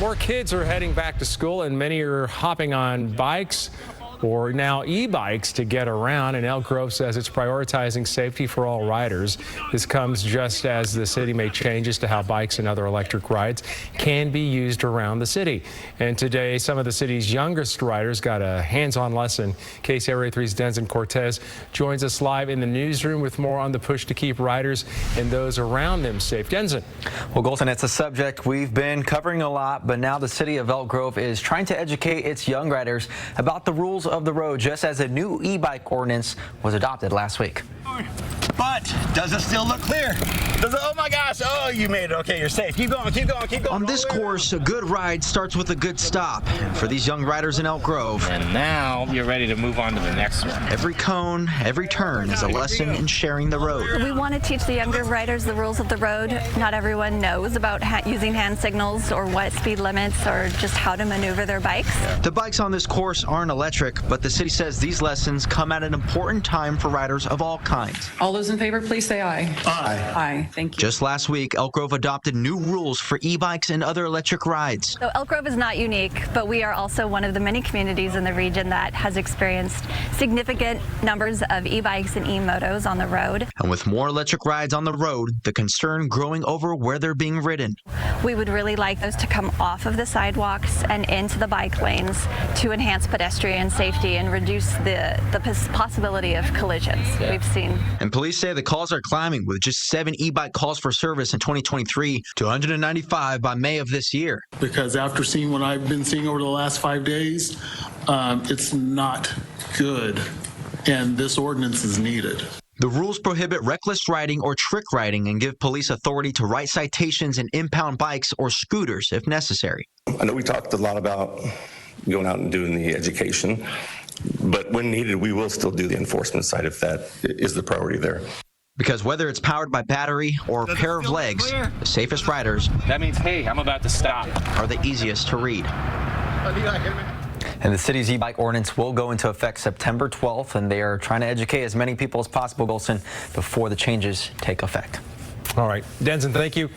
More kids are heading back to school, and many are hopping on bikes or now e-bikes to get around, and Elk Grove says it's prioritizing safety for all riders. This comes just as the city made changes to how bikes and other electric rides can be used around the city. And today, some of the city's youngest riders got a hands-on lesson. KCRA 3's Denson Cortez joins us live in the newsroom with more on the push to keep riders and those around them safe. Denson. Well, Golson, it's a subject we've been covering a lot, but now the city of Elk Grove is trying to educate its young riders about the rules of the road, just as a new e-bike ordinance was adopted last week. But does it still look clear? Oh my gosh, oh, you made it. Okay, you're safe. Keep going, keep going, keep going. On this course, a good ride starts with a good stop. And for these young riders in Elk Grove, and now you're ready to move on to the next one. Every cone, every turn is a lesson in sharing the road. We want to teach the younger riders the rules of the road. Not everyone knows about using hand signals or what speed limits or just how to maneuver their bikes. The bikes on this course aren't electric, but the city says these lessons come at an important time for riders of all kinds. All those in favor, please say aye. Aye. Aye. Thank you. Just last week, Elk Grove adopted new rules for e-bikes and other electric rides. So Elk Grove is not unique, but we are also one of the many communities in the region that has experienced significant numbers of e-bikes and e-motos on the road. And with more electric rides on the road, the concern growing over where they're being ridden. We would really like those to come off of the sidewalks and into the bike lanes to enhance pedestrian safety and reduce the possibility of collisions we've seen. And police say the calls are climbing, with just 7 e-bike calls for service in 2023 to 195 by May of this year. Because after seeing what I've been seeing over the last 5 days, it's not good, and this ordinance is needed. The rules prohibit reckless riding or trick riding and give police authority to write citations and impound bikes or scooters if necessary. I know we talked a lot about going out and doing the education, but when needed, we will still do the enforcement side if that is the priority there. Because whether it's powered by battery or a pair of legs, the safest riders, That means, hey, I'm about to stop, are the easiest to read. And the city's e-bike ordinance will go into effect September 12th, and they are trying to educate as many people as possible, Golson, before the changes take effect. All right, Denson, thank you.